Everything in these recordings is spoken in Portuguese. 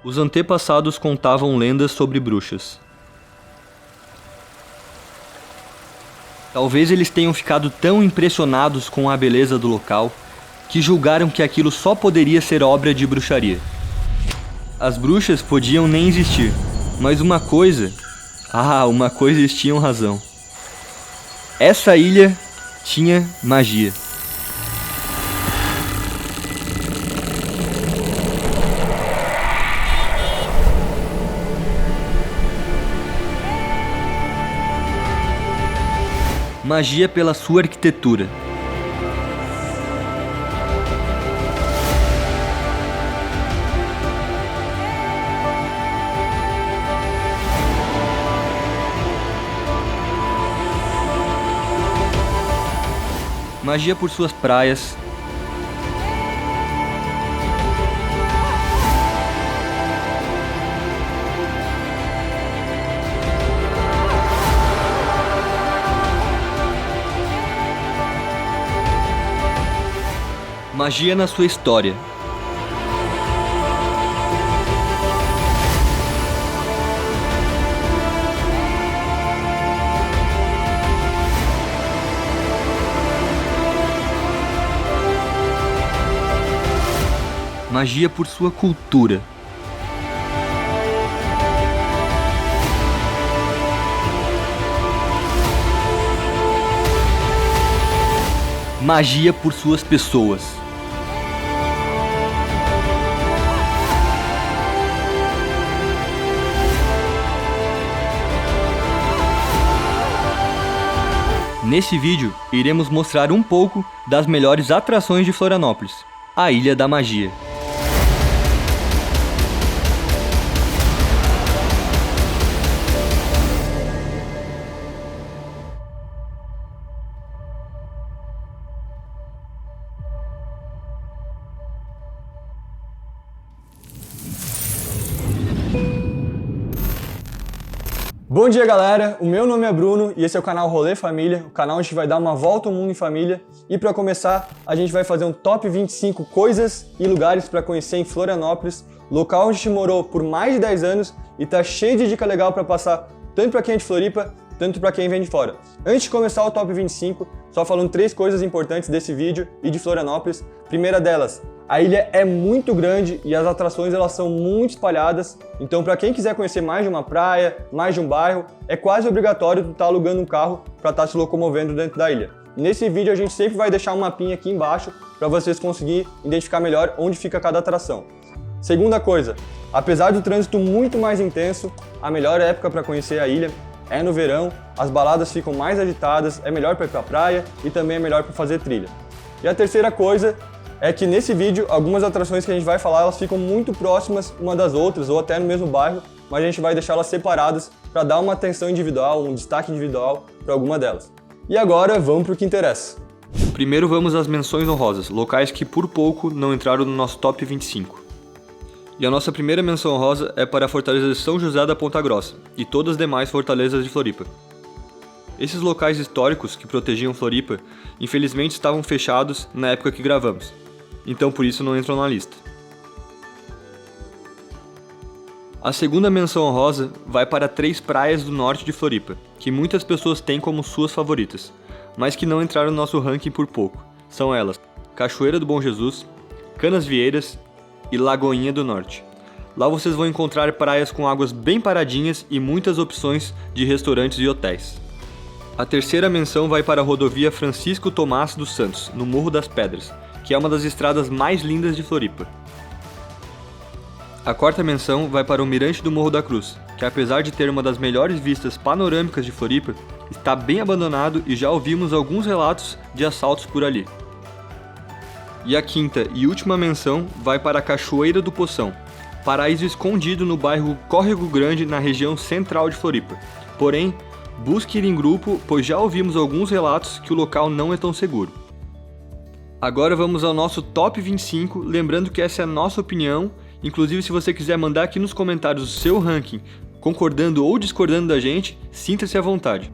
Os antepassados contavam lendas sobre bruxas. Talvez eles tenham ficado tão impressionados com a beleza do local que julgaram que aquilo só poderia ser obra de bruxaria. As bruxas podiam nem existir, mas uma coisa eles tinham razão. Essa ilha tinha magia. Magia pela sua arquitetura. Magia por suas praias. Magia na sua história. Magia por sua cultura. Magia por suas pessoas. Nesse vídeo, iremos mostrar um pouco das melhores atrações de Florianópolis, a Ilha da Magia. Bom dia, galera! O meu nome é Bruno e esse é o canal Rolê Família, o canal onde a gente vai dar uma volta ao mundo em família. E para começar, a gente vai fazer um top 25 coisas e lugares para conhecer em Florianópolis, local onde a gente morou por mais de 10 anos e tá cheio de dica legal para passar tanto para quem é de Floripa, tanto para quem vem de fora. Antes de começar o top 25, só falando 3 coisas importantes desse vídeo e de Florianópolis. Primeira delas, a ilha é muito grande e as atrações elas são muito espalhadas, então para quem quiser conhecer mais de uma praia, mais de um bairro, é quase obrigatório tu estar alugando um carro para estar se locomovendo dentro da ilha. Nesse vídeo a gente sempre vai deixar um mapinha aqui embaixo para vocês conseguirem identificar melhor onde fica cada atração. Segunda coisa, apesar do trânsito muito mais intenso, a melhor época para conhecer a ilha é no verão, as baladas ficam mais agitadas, é melhor para ir para a praia e também é melhor para fazer trilha. E a terceira coisa é que nesse vídeo, algumas atrações que a gente vai falar, elas ficam muito próximas uma das outras, ou até no mesmo bairro, mas a gente vai deixá-las separadas para dar uma atenção individual, um destaque individual para alguma delas. E agora, vamos para o que interessa. Primeiro vamos às menções honrosas, locais que por pouco não entraram no nosso top 25. E a nossa primeira menção honrosa é para a Fortaleza de São José da Ponta Grossa, e todas as demais fortalezas de Floripa. Esses locais históricos que protegiam Floripa, infelizmente estavam fechados na época que gravamos. Então por isso não entram na lista. A segunda menção honrosa vai para 3 praias do norte de Floripa, que muitas pessoas têm como suas favoritas, mas que não entraram no nosso ranking por pouco. São elas: Cachoeira do Bom Jesus, Canasvieiras e Lagoinha do Norte. Lá vocês vão encontrar praias com águas bem paradinhas e muitas opções de restaurantes e hotéis. A terceira menção vai para a rodovia Francisco Tomás dos Santos, no Morro das Pedras, que é uma das estradas mais lindas de Floripa. A quarta menção vai para o Mirante do Morro da Cruz, que apesar de ter uma das melhores vistas panorâmicas de Floripa, está bem abandonado e já ouvimos alguns relatos de assaltos por ali. E a quinta e última menção vai para a Cachoeira do Poção, paraíso escondido no bairro Córrego Grande, na região central de Floripa. Porém, busque ir em grupo, pois já ouvimos alguns relatos que o local não é tão seguro. Agora vamos ao nosso top 25, lembrando que essa é a nossa opinião, inclusive se você quiser mandar aqui nos comentários o seu ranking, concordando ou discordando da gente, sinta-se à vontade.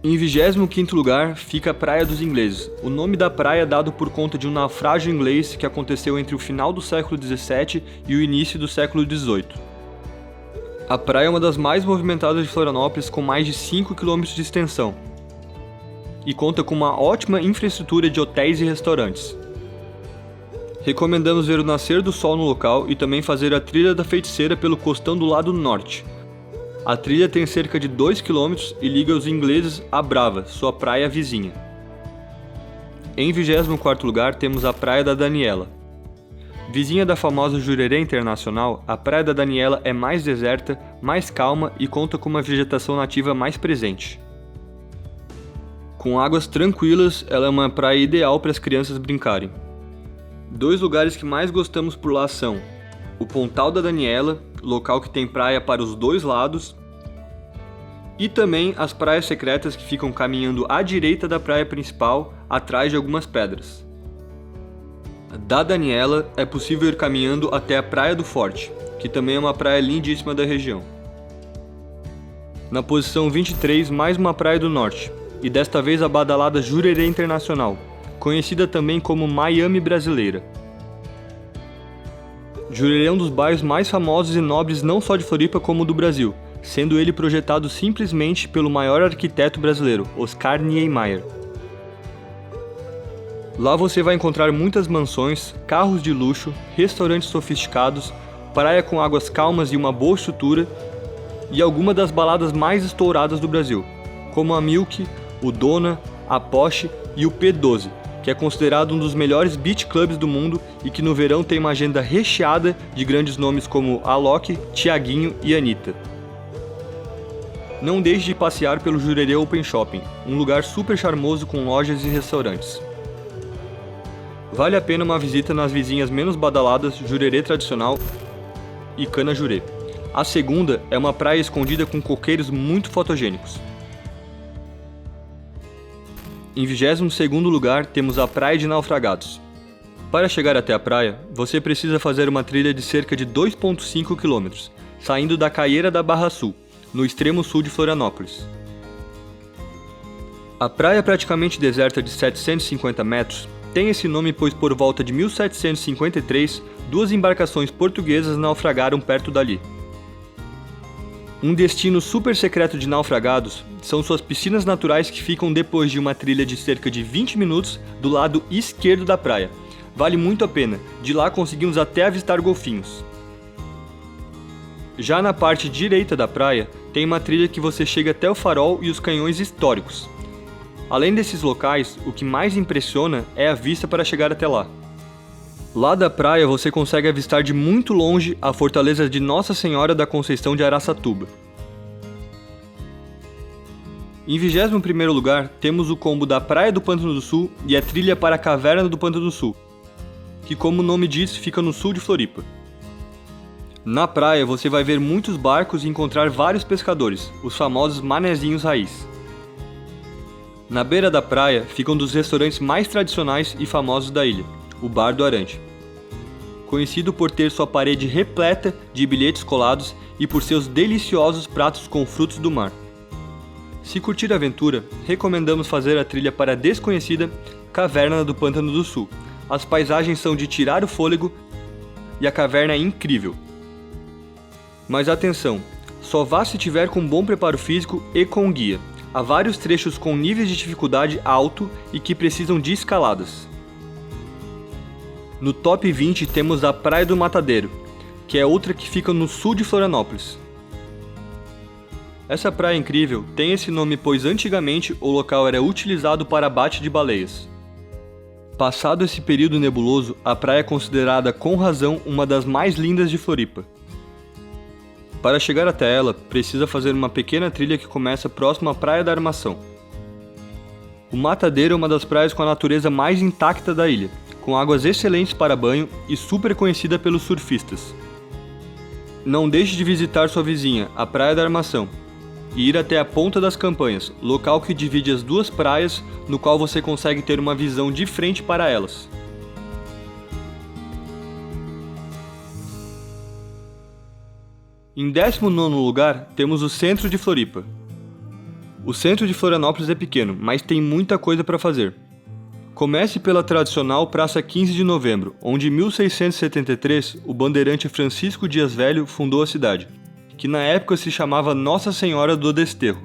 Em 25º lugar fica a Praia dos Ingleses. O nome da praia é dado por conta de um naufrágio inglês que aconteceu entre o final do século XVII e o início do século XVIII. A praia é uma das mais movimentadas de Florianópolis, com mais de 5 km de extensão, e conta com uma ótima infraestrutura de hotéis e restaurantes. Recomendamos ver o nascer do sol no local e também fazer a trilha da Feiticeira pelo costão do lado norte. A trilha tem cerca de 2 km e liga os ingleses a Brava, sua praia vizinha. Em 24º lugar temos a Praia da Daniela. Vizinha da famosa Jurerê Internacional, a Praia da Daniela é mais deserta, mais calma e conta com uma vegetação nativa mais presente. Com águas tranquilas, ela é uma praia ideal para as crianças brincarem. Dois lugares que mais gostamos por lá são o Pontal da Daniela, local que tem praia para os dois lados, e também as praias secretas que ficam caminhando à direita da praia principal, atrás de algumas pedras. Da Daniela é possível ir caminhando até a Praia do Forte, que também é uma praia lindíssima da região. Na posição 23, mais uma praia do norte, e desta vez a badalada Jurerê Internacional, conhecida também como Miami brasileira. Jurerê é um dos bairros mais famosos e nobres não só de Floripa como do Brasil, sendo ele projetado simplesmente pelo maior arquiteto brasileiro, Oscar Niemeyer. Lá você vai encontrar muitas mansões, carros de luxo, restaurantes sofisticados, praia com águas calmas e uma boa estrutura, e algumas das baladas mais estouradas do Brasil, como a Milk, o Dona, a Porsche e o P12, que é considerado um dos melhores beach clubs do mundo e que no verão tem uma agenda recheada de grandes nomes como Alok, Thiaguinho e Anitta. Não deixe de passear pelo Jurerê Open Shopping, um lugar super charmoso com lojas e restaurantes. Vale a pena uma visita nas vizinhas menos badaladas Jurerê Tradicional e Cana Jurê. A segunda é uma praia escondida com coqueiros muito fotogênicos. Em 22º lugar temos a Praia de Naufragados. Para chegar até a praia, você precisa fazer uma trilha de cerca de 2,5 km, saindo da Caieira da Barra Sul, no extremo sul de Florianópolis. A praia praticamente deserta de 750 metros tem esse nome pois por volta de 1753, duas embarcações portuguesas naufragaram perto dali. Um destino super secreto de naufragados são suas piscinas naturais que ficam depois de uma trilha de cerca de 20 minutos do lado esquerdo da praia. Vale muito a pena, de lá conseguimos até avistar golfinhos. Já na parte direita da praia, tem uma trilha que você chega até o farol e os canhões históricos. Além desses locais, o que mais impressiona é a vista para chegar até lá. Lá da praia você consegue avistar de muito longe a fortaleza de Nossa Senhora da Conceição de Araçatuba. Em 21º lugar, temos o combo da Praia do Pântano do Sul e a trilha para a Caverna do Pântano do Sul, que como o nome diz, fica no sul de Floripa. Na praia você vai ver muitos barcos e encontrar vários pescadores, os famosos manezinhos raiz. Na beira da praia fica um dos restaurantes mais tradicionais e famosos da ilha, o Bar do Arante. Conhecido por ter sua parede repleta de bilhetes colados e por seus deliciosos pratos com frutos do mar. Se curtir a aventura, recomendamos fazer a trilha para a desconhecida Caverna do Pântano do Sul. As paisagens são de tirar o fôlego e a caverna é incrível. Mas atenção, só vá se tiver com bom preparo físico e com guia. Há vários trechos com níveis de dificuldade alto e que precisam de escaladas. No top 20 temos a Praia do Matadeiro, que é outra que fica no sul de Florianópolis. Essa praia incrível tem esse nome pois antigamente o local era utilizado para abate de baleias. Passado esse período nebuloso, a praia é considerada com razão uma das mais lindas de Floripa. Para chegar até ela, precisa fazer uma pequena trilha que começa próximo à Praia da Armação. O Matadeiro é uma das praias com a natureza mais intacta da ilha, com águas excelentes para banho e super conhecida pelos surfistas. Não deixe de visitar sua vizinha, a Praia da Armação, e ir até a Ponta das Campanhas, local que divide as duas praias, no qual você consegue ter uma visão de frente para elas. Em 19º lugar, temos o centro de Floripa. O centro de Florianópolis é pequeno, mas tem muita coisa para fazer. Comece pela tradicional Praça 15 de Novembro, onde em 1673 o bandeirante Francisco Dias Velho fundou a cidade, que na época se chamava Nossa Senhora do Desterro.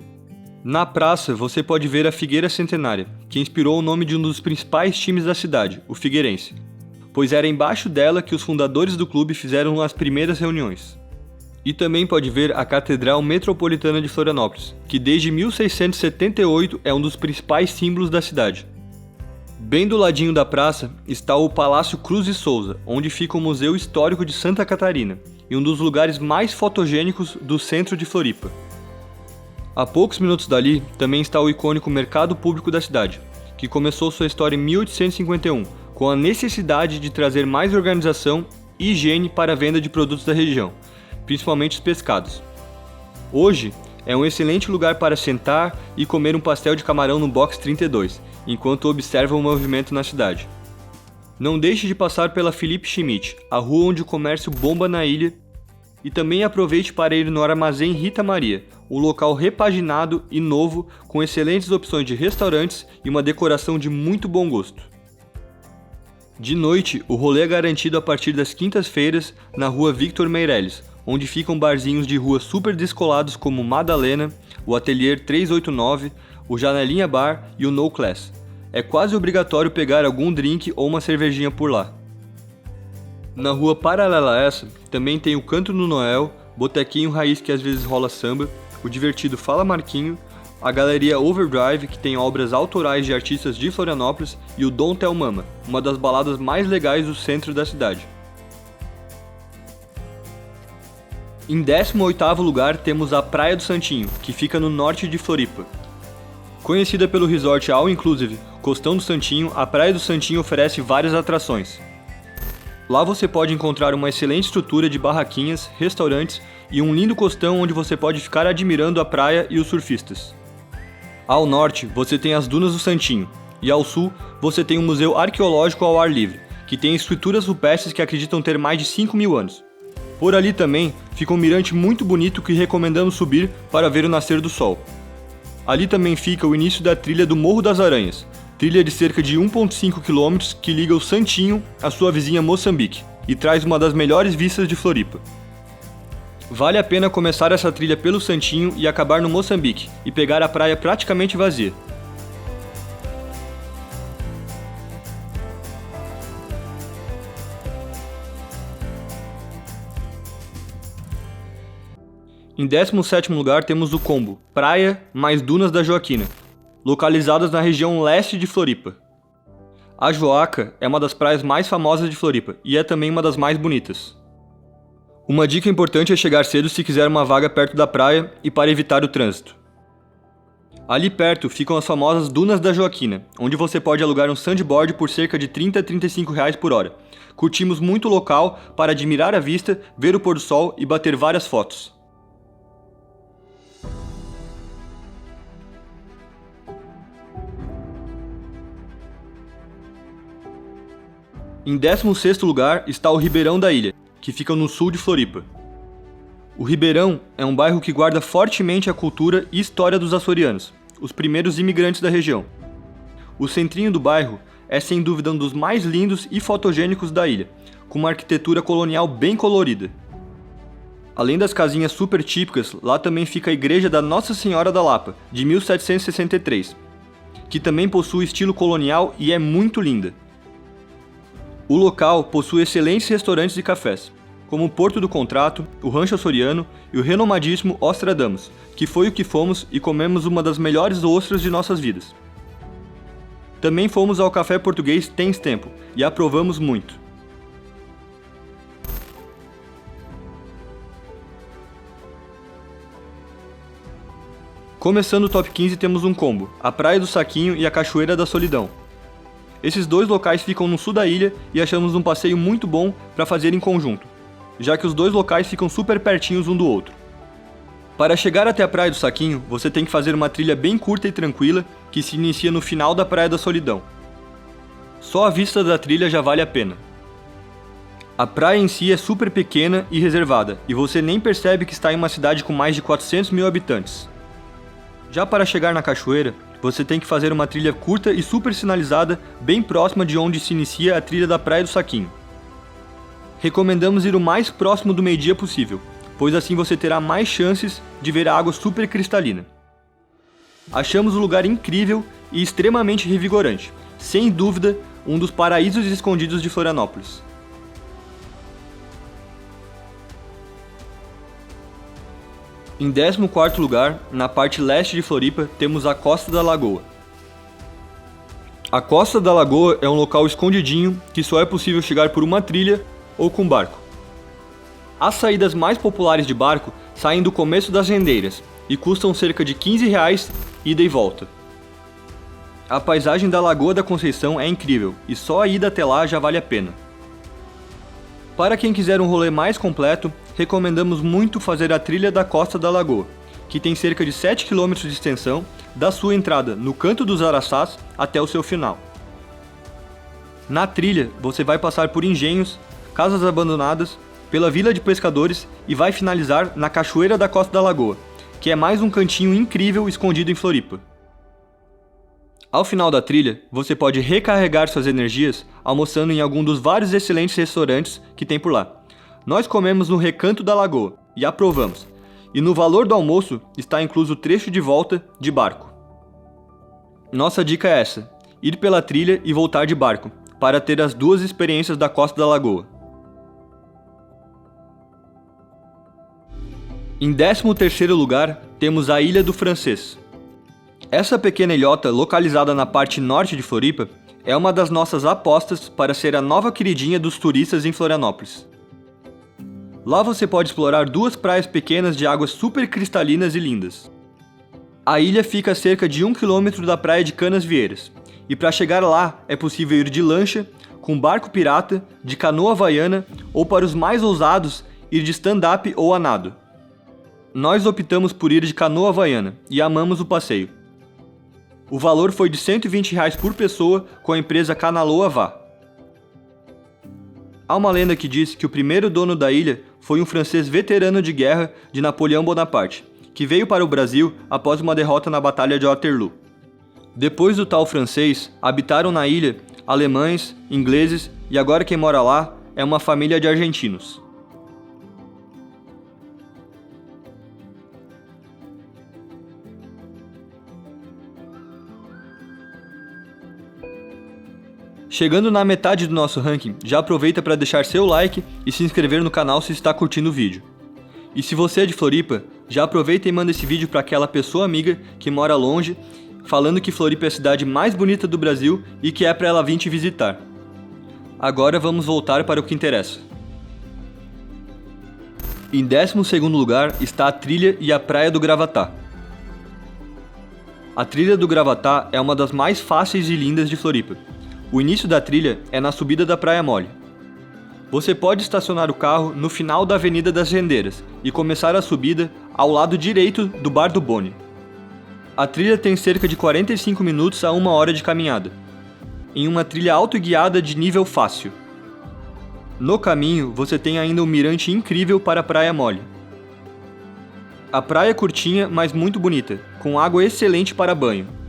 Na praça você pode ver a Figueira Centenária, que inspirou o nome de um dos principais times da cidade, o Figueirense, pois era embaixo dela que os fundadores do clube fizeram as primeiras reuniões. E também pode ver a Catedral Metropolitana de Florianópolis, que desde 1678 é um dos principais símbolos da cidade. Bem do ladinho da praça está o Palácio Cruz de Souza, onde fica o Museu Histórico de Santa Catarina, e um dos lugares mais fotogênicos do centro de Floripa. A poucos minutos dali também está o icônico Mercado Público da cidade, que começou sua história em 1851, com a necessidade de trazer mais organização e higiene para a venda de produtos da região, principalmente os pescados. Hoje é um excelente lugar para sentar e comer um pastel de camarão no box 32, enquanto observa o movimento na cidade. Não deixe de passar pela Felipe Schmidt, a rua onde o comércio bomba na ilha, e também aproveite para ir no Armazém Rita Maria, um local repaginado e novo com excelentes opções de restaurantes e uma decoração de muito bom gosto. De noite, o rolê é garantido a partir das quintas-feiras na rua Victor Meirelles, onde ficam barzinhos de rua super descolados como Madalena, o Atelier 389, o Janelinha Bar e o No Class. É quase obrigatório pegar algum drink ou uma cervejinha por lá. Na rua paralela a essa, também tem o Canto no Noel, Botequinho Raiz que às vezes rola samba, o divertido Fala Marquinho, a Galeria Overdrive que tem obras autorais de artistas de Florianópolis e o Don't Tell Mama, uma das baladas mais legais do centro da cidade. Em 18º lugar temos a Praia do Santinho, que fica no norte de Floripa. Conhecida pelo resort All Inclusive Costão do Santinho, a Praia do Santinho oferece várias atrações. Lá você pode encontrar uma excelente estrutura de barraquinhas, restaurantes e um lindo costão onde você pode ficar admirando a praia e os surfistas. Ao norte você tem as Dunas do Santinho, e ao sul você tem um museu arqueológico ao ar livre, que tem estruturas rupestres que acreditam ter mais de 5.000 anos. Por ali também fica um mirante muito bonito que recomendamos subir para ver o nascer do sol. Ali também fica o início da trilha do Morro das Aranhas, trilha de cerca de 1,5 km que liga o Santinho à sua vizinha Moçambique e traz uma das melhores vistas de Floripa. Vale a pena começar essa trilha pelo Santinho e acabar no Moçambique e pegar a praia praticamente vazia. Em 17º lugar temos o combo Praia mais Dunas da Joaquina, localizadas na região leste de Floripa. A Joaca é uma das praias mais famosas de Floripa e é também uma das mais bonitas. Uma dica importante é chegar cedo se quiser uma vaga perto da praia e para evitar o trânsito. Ali perto ficam as famosas Dunas da Joaquina, onde você pode alugar um sandboard por cerca de R$ 30 a R$ 35 por hora. Curtimos muito o local para admirar a vista, ver o pôr do sol e bater várias fotos. Em 16º lugar está o Ribeirão da Ilha, que fica no sul de Floripa. O Ribeirão é um bairro que guarda fortemente a cultura e história dos açorianos, os primeiros imigrantes da região. O centrinho do bairro é sem dúvida um dos mais lindos e fotogênicos da ilha, com uma arquitetura colonial bem colorida. Além das casinhas super típicas, lá também fica a Igreja da Nossa Senhora da Lapa, de 1763, que também possui estilo colonial e é muito linda. O local possui excelentes restaurantes e cafés, como o Porto do Contrato, o Rancho Açoriano e o renomadíssimo Ostradamus, que foi o que fomos e comemos uma das melhores ostras de nossas vidas. Também fomos ao Café Português Tens Tempo e aprovamos muito. Começando o top 15 temos um combo, a Praia do Saquinho e a Cachoeira da Solidão. Esses dois locais ficam no sul da ilha e achamos um passeio muito bom para fazer em conjunto, já que os dois locais ficam super pertinhos um do outro. Para chegar até a Praia do Saquinho, você tem que fazer uma trilha bem curta e tranquila que se inicia no final da Praia da Solidão. Só a vista da trilha já vale a pena. A praia em si é super pequena e reservada, e você nem percebe que está em uma cidade com mais de 400 mil habitantes. Já para chegar na cachoeira, você tem que fazer uma trilha curta e super sinalizada bem próxima de onde se inicia a trilha da Praia do Saquinho. Recomendamos ir o mais próximo do meio-dia possível, pois assim você terá mais chances de ver a água super cristalina. Achamos o lugar incrível e extremamente revigorante, sem dúvida um dos paraísos escondidos de Florianópolis. Em 14º lugar, na parte leste de Floripa, temos a Costa da Lagoa. A Costa da Lagoa é um local escondidinho que só é possível chegar por uma trilha ou com barco. As saídas mais populares de barco saem do começo das rendeiras e custam cerca de R$15 ida e volta. A paisagem da Lagoa da Conceição é incrível e só a ida até lá já vale a pena. Para quem quiser um rolê mais completo, recomendamos muito fazer a trilha da Costa da Lagoa, que tem cerca de 7 km de extensão, da sua entrada no Canto dos Araçás até o seu final. Na trilha, você vai passar por engenhos, casas abandonadas, pela vila de pescadores e vai finalizar na Cachoeira da Costa da Lagoa, que é mais um cantinho incrível escondido em Floripa. Ao final da trilha, você pode recarregar suas energias almoçando em algum dos vários excelentes restaurantes que tem por lá. Nós comemos no Recanto da Lagoa e aprovamos, e no valor do almoço está incluso o trecho de volta de barco. Nossa dica é essa: ir pela trilha e voltar de barco, para ter as duas experiências da Costa da Lagoa. Em 13º lugar, temos a Ilha do Francês. Essa pequena ilhota, localizada na parte norte de Floripa, é uma das nossas apostas para ser a nova queridinha dos turistas em Florianópolis. Lá você pode explorar duas praias pequenas de águas super cristalinas e lindas. A ilha fica a cerca de 1 km da praia de Canasvieiras, e para chegar lá é possível ir de lancha, com barco pirata, de canoa havaiana ou, para os mais ousados, ir de stand-up ou a nado. Nós optamos por ir de canoa havaiana e amamos o passeio. O valor foi de R$120 por pessoa com a empresa Canaloa Vá. Há uma lenda que diz que o primeiro dono da ilha foi um francês veterano de guerra de Napoleão Bonaparte, que veio para o Brasil após uma derrota na Batalha de Waterloo. Depois do tal francês, habitaram na ilha alemães, ingleses e agora quem mora lá é uma família de argentinos. Chegando na metade do nosso ranking, já aproveita para deixar seu like e se inscrever no canal se está curtindo o vídeo. E se você é de Floripa, já aproveita e manda esse vídeo para aquela pessoa amiga que mora longe, falando que Floripa é a cidade mais bonita do Brasil e que é para ela vir te visitar. Agora vamos voltar para o que interessa. Em 12º lugar está a trilha e a praia do Gravatá. A trilha do Gravatá é uma das mais fáceis e lindas de Floripa. O início da trilha é na subida da Praia Mole. Você pode estacionar o carro no final da Avenida das Rendeiras e começar a subida ao lado direito do Bar do Boni. A trilha tem cerca de 45 minutos a 1 hora de caminhada, em uma trilha autoguiada de nível fácil. No caminho, você tem ainda um mirante incrível para a Praia Mole. A praia é curtinha, mas muito bonita, com água excelente para banho.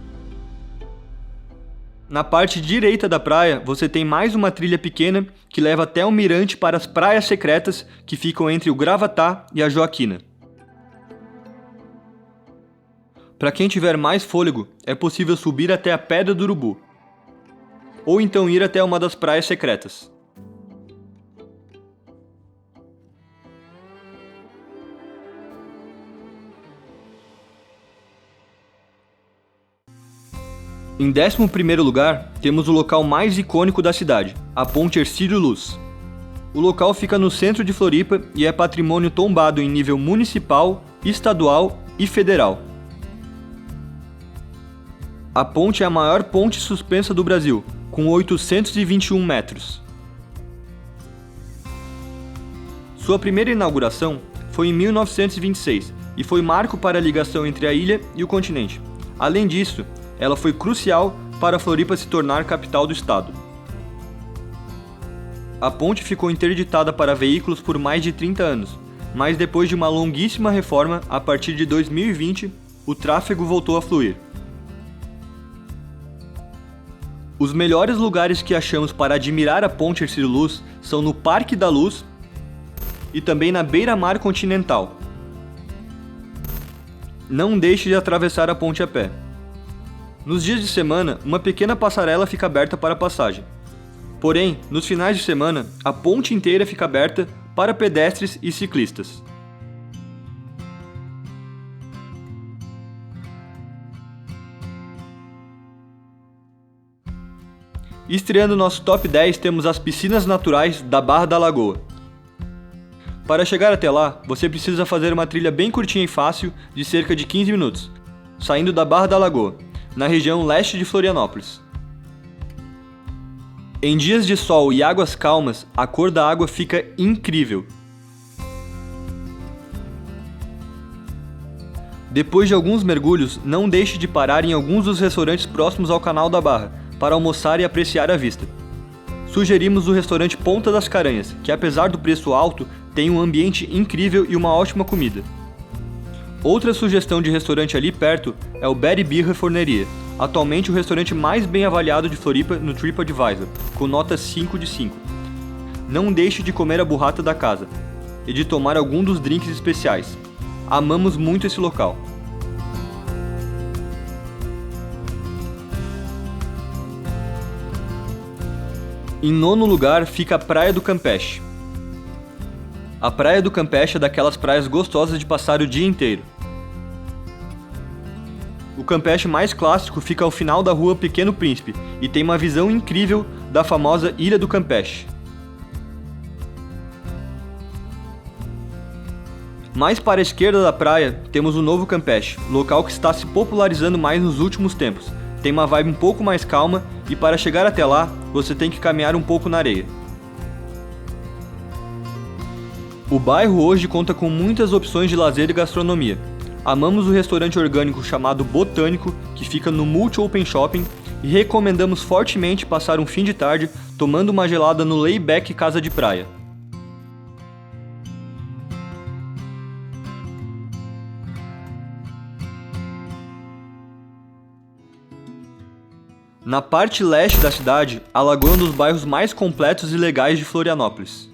Na parte direita da praia, você tem mais uma trilha pequena que leva até um mirante para as praias secretas que ficam entre o Gravatá e a Joaquina. Para quem tiver mais fôlego, é possível subir até a Pedra do Urubu, ou então ir até uma das praias secretas. Em 11º lugar, temos o local mais icônico da cidade, a Ponte Hercílio Luz. O local fica no centro de Floripa e é patrimônio tombado em nível municipal, estadual e federal. A ponte é a maior ponte suspensa do Brasil, com 821 metros. Sua primeira inauguração foi em 1926 e foi marco para a ligação entre a ilha e o continente. Além disso, ela foi crucial para Floripa se tornar capital do estado. A ponte ficou interditada para veículos por mais de 30 anos, mas depois de uma longuíssima reforma, a partir de 2020, o tráfego voltou a fluir. Os melhores lugares que achamos para admirar a Ponte Hercílio Luz são no Parque da Luz e também na Beira-Mar Continental. Não deixe de atravessar a ponte a pé. Nos dias de semana, uma pequena passarela fica aberta para passagem. Porém, nos finais de semana, a ponte inteira fica aberta para pedestres e ciclistas. Estreando nosso top 10, temos as piscinas naturais da Barra da Lagoa. Para chegar até lá, você precisa fazer uma trilha bem curtinha e fácil de cerca de 15 minutos, saindo da Barra da Lagoa, na região leste de Florianópolis. Em dias de sol e águas calmas, a cor da água fica incrível. Depois de alguns mergulhos, não deixe de parar em alguns dos restaurantes próximos ao canal da Barra, para almoçar e apreciar a vista. Sugerimos o restaurante Ponta das Caranhas, que apesar do preço alto, tem um ambiente incrível e uma ótima comida. Outra sugestão de restaurante ali perto é o Betty Birra Forneria, atualmente o restaurante mais bem avaliado de Floripa no TripAdvisor, com nota 5 de 5. Não deixe de comer a burrata da casa e de tomar algum dos drinks especiais. Amamos muito esse local. Em nono lugar fica a Praia do Campeche. A Praia do Campeche é daquelas praias gostosas de passar o dia inteiro. O Campeche mais clássico fica ao final da rua Pequeno Príncipe e tem uma visão incrível da famosa Ilha do Campeche. Mais para a esquerda da praia temos o Novo Campeche, local que está se popularizando mais nos últimos tempos. Tem uma vibe um pouco mais calma e para chegar até lá, você tem que caminhar um pouco na areia. O bairro hoje conta com muitas opções de lazer e gastronomia. Amamos o restaurante orgânico chamado Botânico, que fica no Multi Open Shopping, e recomendamos fortemente passar um fim de tarde tomando uma gelada no Layback Casa de Praia. Na parte leste da cidade, a Lagoa é um dos bairros mais completos e legais de Florianópolis.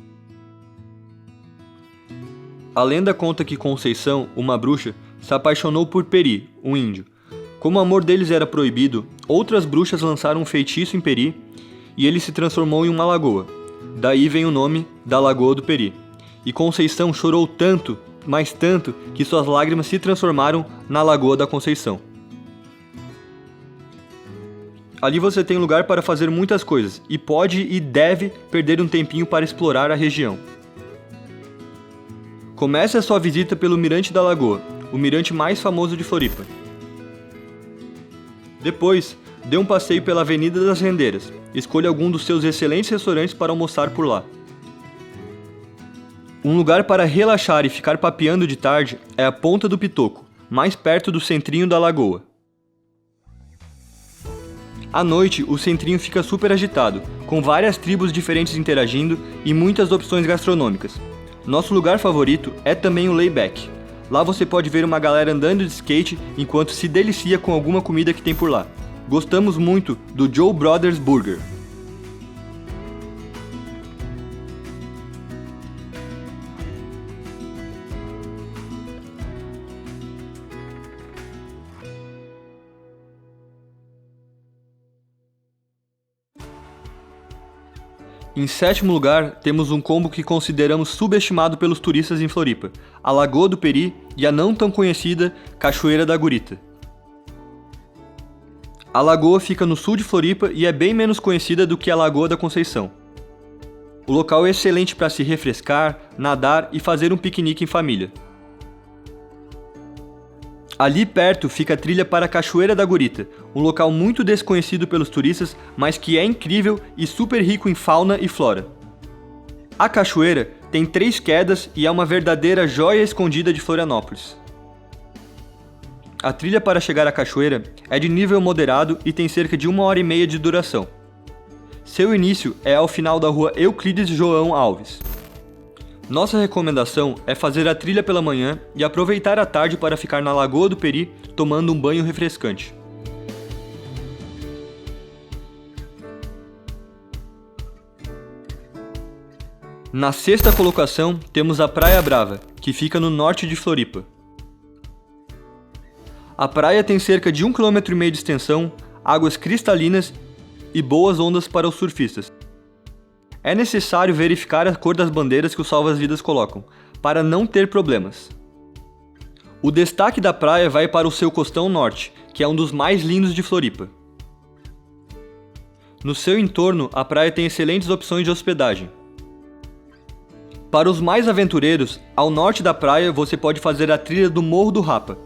A lenda conta que Conceição, uma bruxa, se apaixonou por Peri, um índio. Como o amor deles era proibido, outras bruxas lançaram um feitiço em Peri e ele se transformou em uma lagoa. Daí vem o nome da Lagoa do Peri. E Conceição chorou tanto, mas tanto, que suas lágrimas se transformaram na Lagoa da Conceição. Ali você tem lugar para fazer muitas coisas e pode e deve perder um tempinho para explorar a região. Comece a sua visita pelo Mirante da Lagoa, o mirante mais famoso de Floripa. Depois, dê um passeio pela Avenida das Rendeiras. Escolha algum dos seus excelentes restaurantes para almoçar por lá. Um lugar para relaxar e ficar papeando de tarde é a Ponta do Pitoco, mais perto do centrinho da lagoa. À noite, o centrinho fica super agitado, com várias tribos diferentes interagindo e muitas opções gastronômicas. Nosso lugar favorito é também o Layback. Lá você pode ver uma galera andando de skate enquanto se delicia com alguma comida que tem por lá. Gostamos muito do Joe Brothers Burger. Em sétimo lugar, temos um combo que consideramos subestimado pelos turistas em Floripa, a Lagoa do Peri e a não tão conhecida Cachoeira da Gurita. A lagoa fica no sul de Floripa e é bem menos conhecida do que a Lagoa da Conceição. O local é excelente para se refrescar, nadar e fazer um piquenique em família. Ali perto fica a trilha para a Cachoeira da Gurita, um local muito desconhecido pelos turistas, mas que é incrível e super rico em fauna e flora. A cachoeira tem 3 quedas e é uma verdadeira joia escondida de Florianópolis. A trilha para chegar à cachoeira é de nível moderado e tem cerca de 1h30 de duração. Seu início é ao final da rua Euclides João Alves. Nossa recomendação é fazer a trilha pela manhã e aproveitar a tarde para ficar na Lagoa do Peri tomando um banho refrescante. Na sexta colocação temos a Praia Brava, que fica no norte de Floripa. A praia tem cerca de 1,5 km de extensão, águas cristalinas e boas ondas para os surfistas. É necessário verificar a cor das bandeiras que os salva-vidas colocam, para não ter problemas. O destaque da praia vai para o seu costão norte, que é um dos mais lindos de Floripa. No seu entorno, a praia tem excelentes opções de hospedagem. Para os mais aventureiros, ao norte da praia você pode fazer a trilha do Morro do Rapa,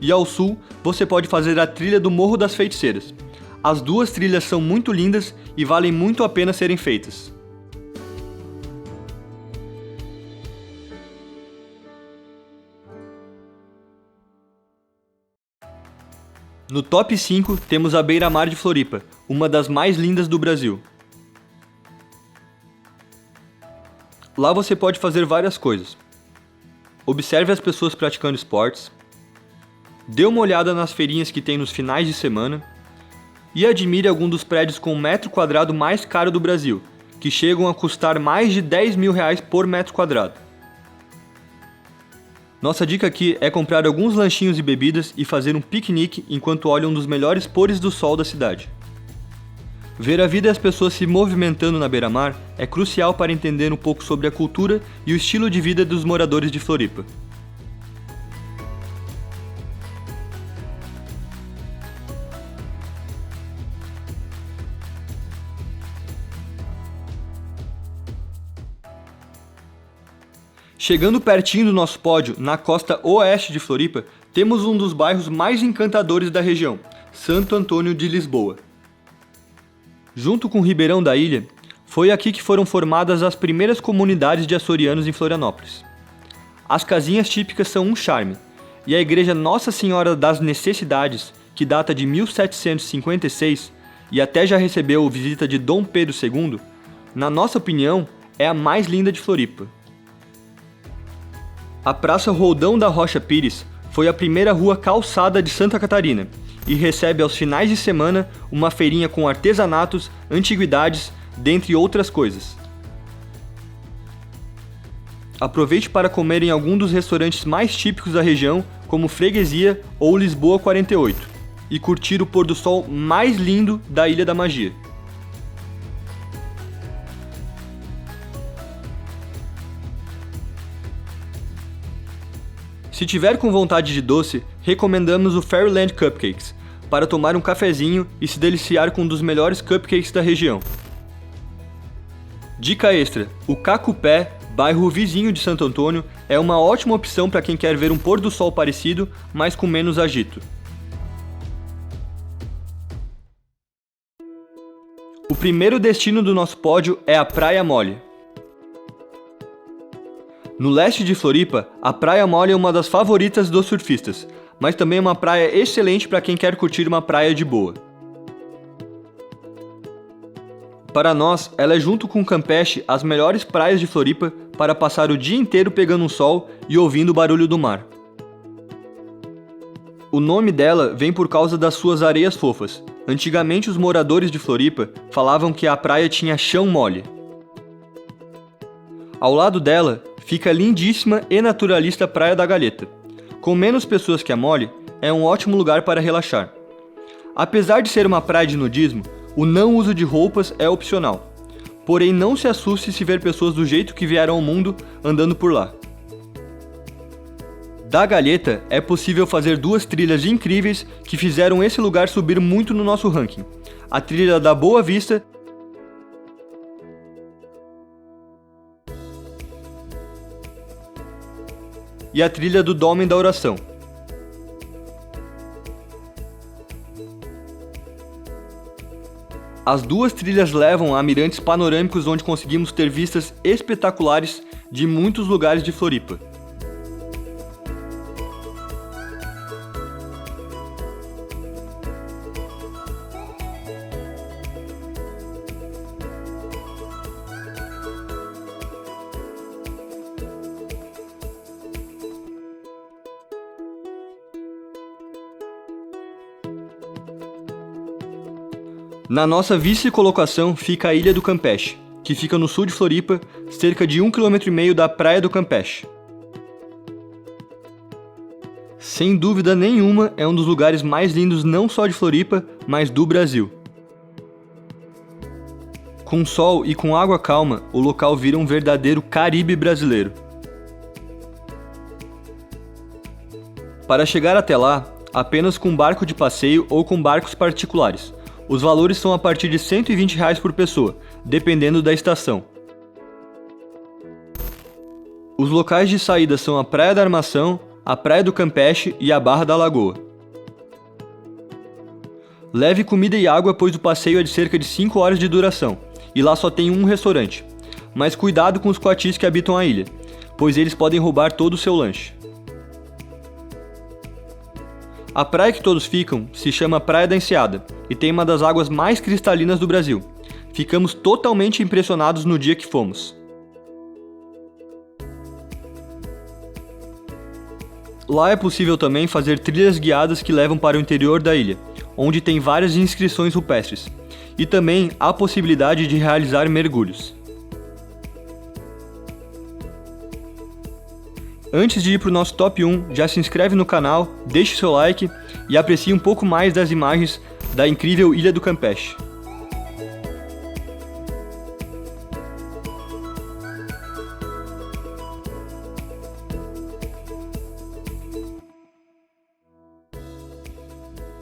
e ao sul você pode fazer a trilha do Morro das Feiticeiras. As duas trilhas são muito lindas e valem muito a pena serem feitas. No top 5 temos a Beira-Mar de Floripa, uma das mais lindas do Brasil. Lá você pode fazer várias coisas. Observe as pessoas praticando esportes, dê uma olhada nas feirinhas que tem nos finais de semana e admire algum dos prédios com o metro quadrado mais caro do Brasil, que chegam a custar mais de R$10 mil por metro quadrado. Nossa dica aqui é comprar alguns lanchinhos e bebidas e fazer um piquenique enquanto olham um dos melhores pôres do sol da cidade. Ver a vida e as pessoas se movimentando na beira-mar é crucial para entender um pouco sobre a cultura e o estilo de vida dos moradores de Floripa. Chegando pertinho do nosso pódio, na costa oeste de Floripa, temos um dos bairros mais encantadores da região, Santo Antônio de Lisboa. Junto com Ribeirão da Ilha, foi aqui que foram formadas as primeiras comunidades de açorianos em Florianópolis. As casinhas típicas são um charme, e a igreja Nossa Senhora das Necessidades, que data de 1756 e até já recebeu visita de Dom Pedro II, na nossa opinião, é a mais linda de Floripa. A Praça Roldão da Rocha Pires foi a primeira rua calçada de Santa Catarina e recebe aos finais de semana uma feirinha com artesanatos, antiguidades, dentre outras coisas. Aproveite para comer em algum dos restaurantes mais típicos da região, como Freguesia ou Lisboa 48, e curtir o pôr do sol mais lindo da Ilha da Magia. Se tiver com vontade de doce, recomendamos o Fairyland Cupcakes, para tomar um cafezinho e se deliciar com um dos melhores cupcakes da região. Dica extra, o Cacupé, bairro vizinho de Santo Antônio, é uma ótima opção para quem quer ver um pôr do sol parecido, mas com menos agito. O primeiro destino do nosso pódio é a Praia Mole. No leste de Floripa, a Praia Mole é uma das favoritas dos surfistas, mas também é uma praia excelente para quem quer curtir uma praia de boa. Para nós, ela é junto com Campeche as melhores praias de Floripa para passar o dia inteiro pegando um sol e ouvindo o barulho do mar. O nome dela vem por causa das suas areias fofas. Antigamente os moradores de Floripa falavam que a praia tinha chão mole. Ao lado dela, fica a lindíssima e naturalista Praia da Galheta. Com menos pessoas que a Mole, é um ótimo lugar para relaxar. Apesar de ser uma praia de nudismo, o não uso de roupas é opcional. Porém, não se assuste se ver pessoas do jeito que vieram ao mundo andando por lá. Da Galheta, é possível fazer duas trilhas incríveis que fizeram esse lugar subir muito no nosso ranking. A trilha da Boa Vista e a trilha do Dólmen da Oração. As duas trilhas levam a mirantes panorâmicos onde conseguimos ter vistas espetaculares de muitos lugares de Floripa. Na nossa vice-colocação fica a Ilha do Campeche, que fica no sul de Floripa, cerca de 1,5 km da Praia do Campeche. Sem dúvida nenhuma, é um dos lugares mais lindos não só de Floripa, mas do Brasil. Com sol e com água calma, o local vira um verdadeiro Caribe brasileiro. Para chegar até lá, apenas com barco de passeio ou com barcos particulares. Os valores são a partir de R$ 120 por pessoa, dependendo da estação. Os locais de saída são a Praia da Armação, a Praia do Campeche e a Barra da Lagoa. Leve comida e água, pois o passeio é de cerca de 5 horas de duração, e lá só tem um restaurante. Mas cuidado com os coatis que habitam a ilha, pois eles podem roubar todo o seu lanche. A praia que todos ficam se chama Praia da Enseada e tem uma das águas mais cristalinas do Brasil. Ficamos totalmente impressionados no dia que fomos. Lá é possível também fazer trilhas guiadas que levam para o interior da ilha, onde tem várias inscrições rupestres, e também há possibilidade de realizar mergulhos. Antes de ir para o nosso top 1, já se inscreve no canal, deixe seu like e aprecie um pouco mais das imagens da incrível Ilha do Campeche.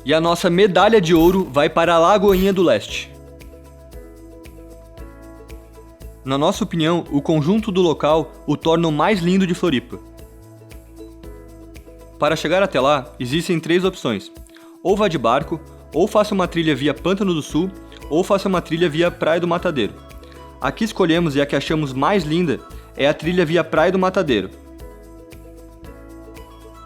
E a nossa medalha de ouro vai para a Lagoinha do Leste. Na nossa opinião, o conjunto do local o torna o mais lindo de Floripa. Para chegar até lá, existem 3 opções. Ou vá de barco, ou faça uma trilha via Pântano do Sul, ou faça uma trilha via Praia do Matadeiro. A que escolhemos e a que achamos mais linda é a trilha via Praia do Matadeiro.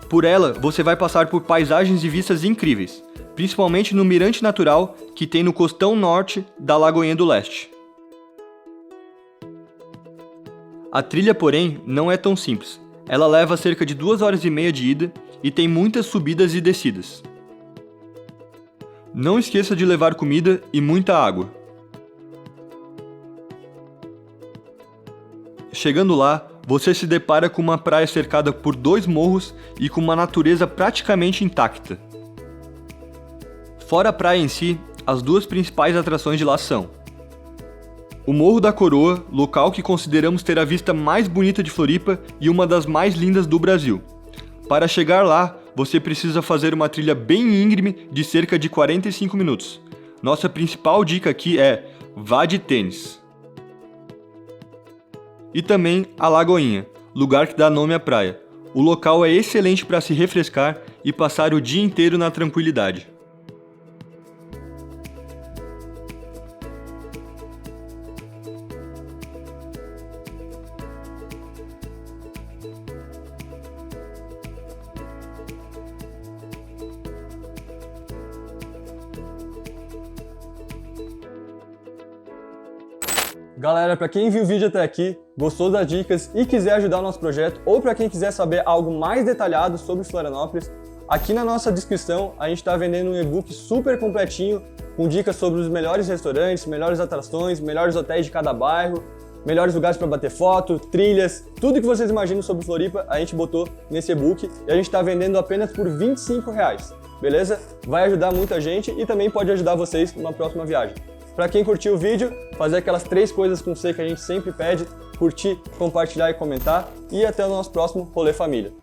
Por ela, você vai passar por paisagens e vistas incríveis, principalmente no mirante natural que tem no costão norte da Lagoinha do Leste. A trilha, porém, não é tão simples. Ela leva cerca de 2 horas e meia de ida e tem muitas subidas e descidas. Não esqueça de levar comida e muita água. Chegando lá, você se depara com uma praia cercada por 2 morros e com uma natureza praticamente intacta. Fora a praia em si, as 2 principais atrações de lá são o Morro da Coroa, local que consideramos ter a vista mais bonita de Floripa e uma das mais lindas do Brasil. Para chegar lá, você precisa fazer uma trilha bem íngreme de cerca de 45 minutos. Nossa principal dica aqui é: vá de tênis. E também a Lagoinha, lugar que dá nome à praia. O local é excelente para se refrescar e passar o dia inteiro na tranquilidade. Galera, para quem viu o vídeo até aqui, gostou das dicas e quiser ajudar o nosso projeto, ou para quem quiser saber algo mais detalhado sobre Florianópolis, aqui na nossa descrição a gente está vendendo um e-book super completinho, com dicas sobre os melhores restaurantes, melhores atrações, melhores hotéis de cada bairro, melhores lugares para bater foto, trilhas, tudo que vocês imaginam sobre Floripa a gente botou nesse e-book e a gente está vendendo apenas por R$ 25, beleza? Vai ajudar muita gente e também pode ajudar vocês numa próxima viagem. Para quem curtiu o vídeo, fazer aquelas 3 coisas com C que a gente sempre pede: curtir, compartilhar e comentar. E até o nosso próximo Rolê Família.